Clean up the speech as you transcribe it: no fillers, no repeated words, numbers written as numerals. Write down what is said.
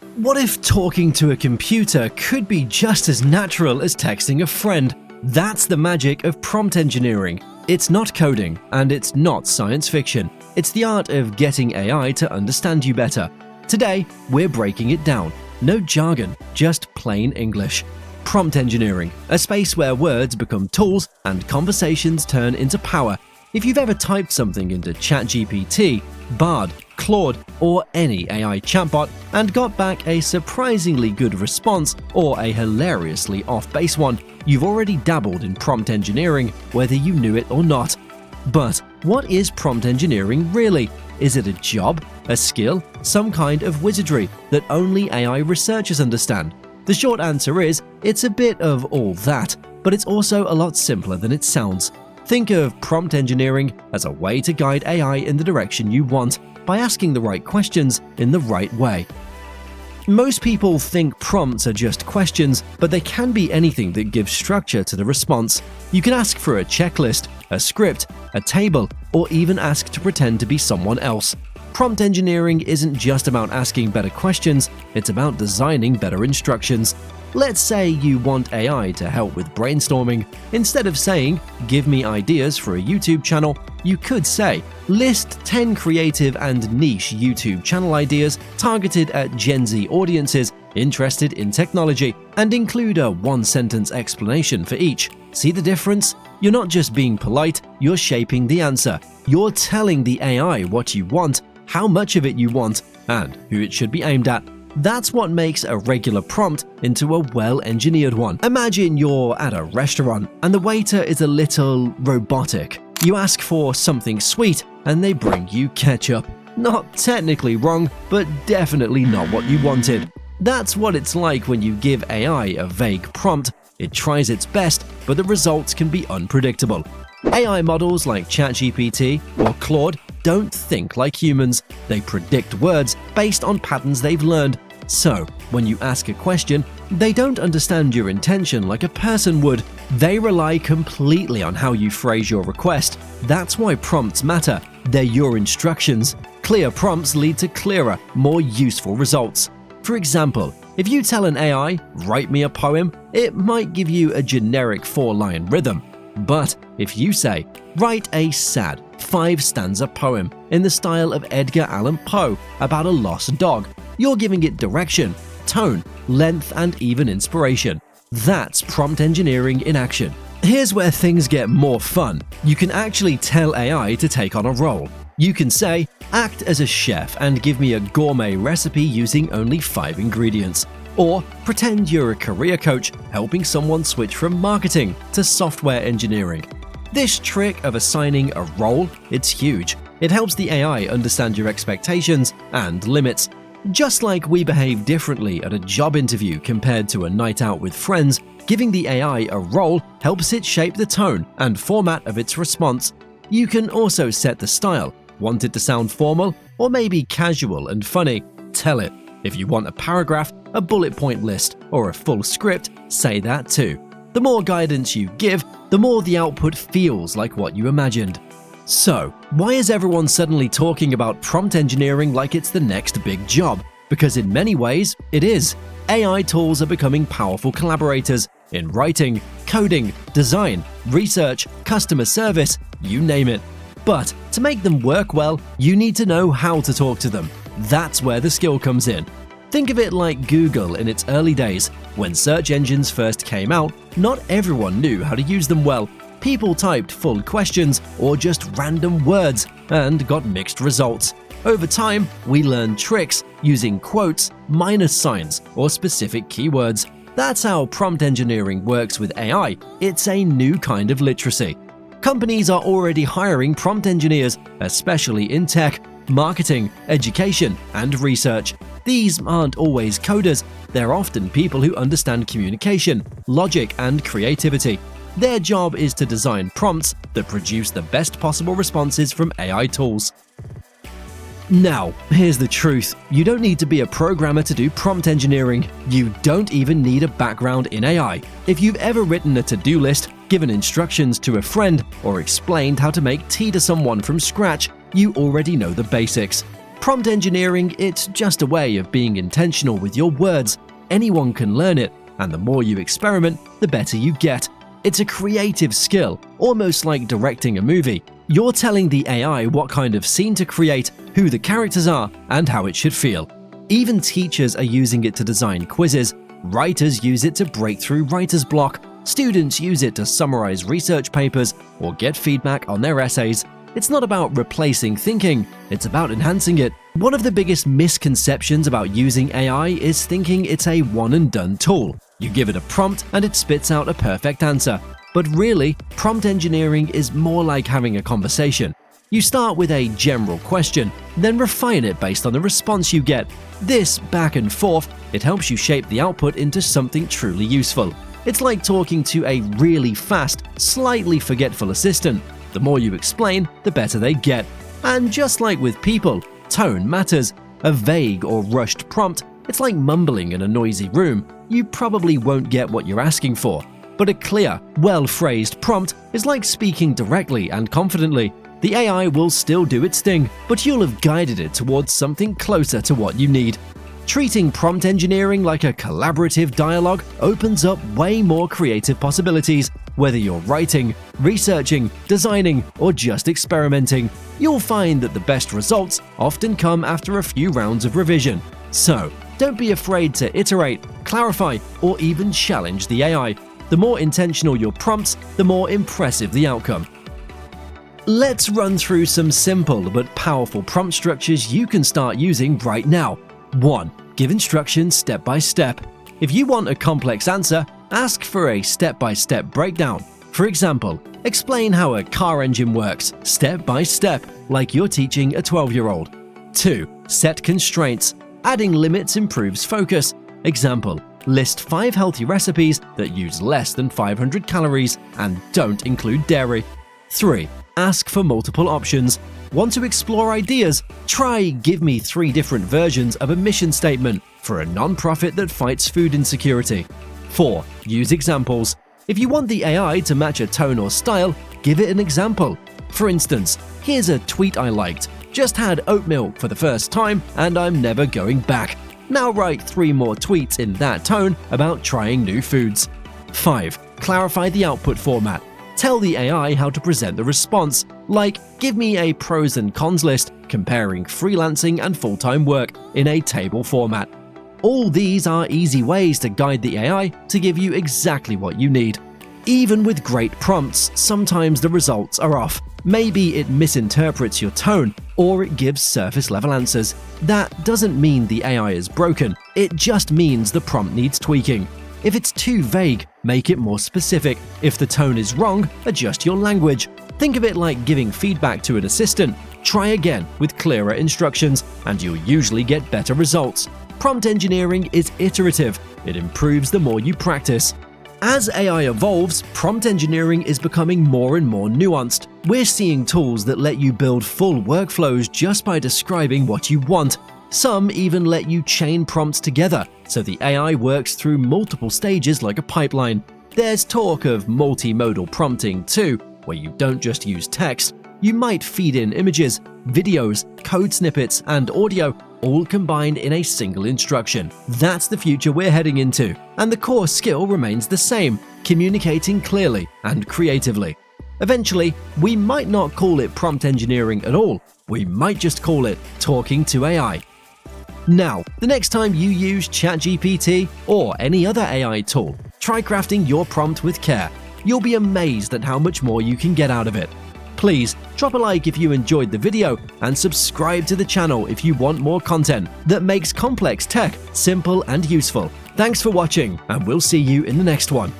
What if talking to a computer could be just as natural as texting a friend? That's the magic of prompt engineering. It's not coding, and it's not science fiction. It's the art of getting AI to understand you better. Today, we're breaking it down. No jargon, just plain English. Prompt engineering, a space where words become tools and conversations turn into power. If you've ever typed something into ChatGPT, Bard, Claude, or any AI chatbot and got back a surprisingly good response or a hilariously off-base one, you've already dabbled in prompt engineering, whether you knew it or not. But what is prompt engineering really? Is it a job, a skill, some kind of wizardry that only AI researchers understand? The short answer is, it's a bit of all that, but it's also a lot simpler than it sounds. Think of prompt engineering as a way to guide AI in the direction you want by asking the right questions in the right way. Most people think prompts are just questions, but they can be anything that gives structure to the response. You can ask for a checklist, a script, a table, or even ask to pretend to be someone else. Prompt engineering isn't just about asking better questions, it's about designing better instructions. Let's say you want AI to help with brainstorming. Instead of saying, "Give me ideas for a YouTube channel," you could say, "List 10 creative and niche YouTube channel ideas targeted at Gen Z audiences interested in technology, and include a one-sentence explanation for each." See the difference? You're not just being polite, you're shaping the answer. You're telling the AI what you want, how much of it you want, and who it should be aimed at. That's what makes a regular prompt into a well-engineered one. Imagine you're at a restaurant and the waiter is a little robotic. You ask for something sweet and they bring you ketchup. Not technically wrong, but definitely not what you wanted. That's what it's like when you give AI a vague prompt. It tries its best, but the results can be unpredictable. AI models like ChatGPT or Claude don't think like humans. They predict words based on patterns they've learned. So, when you ask a question, they don't understand your intention like a person would. They rely completely on how you phrase your request. That's why prompts matter. They're your instructions. Clear prompts lead to clearer, more useful results. For example, if you tell an AI, "Write me a poem," it might give you a generic 4-line rhythm. But if you say, "Write a sad 5-stanza poem in the style of Edgar Allan Poe about a lost dog," you're giving it direction, tone, length, and even inspiration. That's prompt engineering in action. Here's where things get more fun. You can actually tell AI to take on a role. You can say, "Act as a chef and give me a gourmet recipe using only 5 ingredients." Or pretend you're a career coach helping someone switch from marketing to software engineering. This trick of assigning a role, it's huge. It helps the AI understand your expectations and limits. Just like we behave differently at a job interview compared to a night out with friends, giving the AI a role helps it shape the tone and format of its response. You can also set the style. Want it to sound formal or maybe casual and funny? Tell it. If you want a paragraph, a bullet point list, or a full script, say that too. The more guidance you give, the more the output feels like what you imagined. So, why is everyone suddenly talking about prompt engineering like it's the next big job? Because in many ways, it is. AI tools are becoming powerful collaborators in writing, coding, design, research, customer service, you name it. But to make them work well, you need to know how to talk to them. That's where the skill comes in. Think of it like Google in its early days. When search engines first came out, not everyone knew how to use them well. People typed full questions or just random words and got mixed results. Over time, we learned tricks using quotes, minus signs, or specific keywords. That's how prompt engineering works with AI. It's a new kind of literacy. Companies are already hiring prompt engineers, especially in tech, marketing, education, and research. These aren't always coders. They're often people who understand communication, logic, and creativity. Their job is to design prompts that produce the best possible responses from AI tools. Now, here's the truth. You don't need to be a programmer to do prompt engineering. You don't even need a background in AI. If you've ever written a to-do list, given instructions to a friend, or explained how to make tea to someone from scratch, you already know the basics. Prompt engineering, it's just a way of being intentional with your words. Anyone can learn it, and the more you experiment, the better you get. It's a creative skill, almost like directing a movie. You're telling the AI what kind of scene to create, who the characters are, and how it should feel. Even teachers are using it to design quizzes. Writers use it to break through writer's block. Students use it to summarize research papers or get feedback on their essays. It's not about replacing thinking, it's about enhancing it. One of the biggest misconceptions about using AI is thinking it's a one-and-done tool. You give it a prompt and it spits out a perfect answer. But really, prompt engineering is more like having a conversation. You start with a general question, then refine it based on the response you get. This back and forth, it helps you shape the output into something truly useful. It's like talking to a really fast, slightly forgetful assistant. The more you explain, the better they get. And just like with people, tone matters. A vague or rushed prompt, it's like mumbling in a noisy room. You probably won't get what you're asking for. But a clear, well-phrased prompt is like speaking directly and confidently. The AI will still do its thing, but you'll have guided it towards something closer to what you need. Treating prompt engineering like a collaborative dialogue opens up way more creative possibilities. Whether you're writing, researching, designing, or just experimenting, you'll find that the best results often come after a few rounds of revision. So, don't be afraid to iterate, clarify, or even challenge the AI. The more intentional your prompts, the more impressive the outcome. Let's run through some simple but powerful prompt structures you can start using right now. 1. Give instructions step by step. If you want a complex answer, ask for a step-by-step breakdown. For example, explain how a car engine works, step by step, like you're teaching a 12-year-old. 2. Set constraints. Adding limits improves focus. Example, list 5 healthy recipes that use less than 500 calories and don't include dairy. 3. Ask for multiple options. Want to explore ideas? Try give me 3 different versions of a mission statement for a non-profit that fights food insecurity. 4. Use examples. If you want the AI to match a tone or style, give it an example. For instance, here's a tweet I liked. Just had oat milk for the first time and I'm never going back. Now write 3 more tweets in that tone about trying new foods. 5. Clarify the output format. Tell the AI how to present the response, like give me a pros and cons list comparing freelancing and full-time work in a table format. All these are easy ways to guide the AI to give you exactly what you need. Even with great prompts, sometimes the results are off. Maybe it misinterprets your tone, or it gives surface-level answers. That doesn't mean the AI is broken, it just means the prompt needs tweaking. If it's too vague, make it more specific. If the tone is wrong, adjust your language. Think of it like giving feedback to an assistant. Try again with clearer instructions, and you'll usually get better results. Prompt engineering is iterative. It improves the more you practice. As AI evolves, prompt engineering is becoming more and more nuanced. We're seeing tools that let you build full workflows just by describing what you want. Some even let you chain prompts together, so the AI works through multiple stages like a pipeline. There's talk of multimodal prompting too, where you don't just use text. You might feed in images, videos, code snippets, and audio, all combined in a single instruction. That's the future we're heading into, and the core skill remains the same: communicating clearly and creatively. Eventually, we might not call it prompt engineering at all. We might just call it talking to AI. Now, the next time you use ChatGPT or any other AI tool, try crafting your prompt with care. You'll be amazed at how much more you can get out of it. Please drop a like if you enjoyed the video and subscribe to the channel if you want more content that makes complex tech simple and useful. Thanks for watching, and we'll see you in the next one.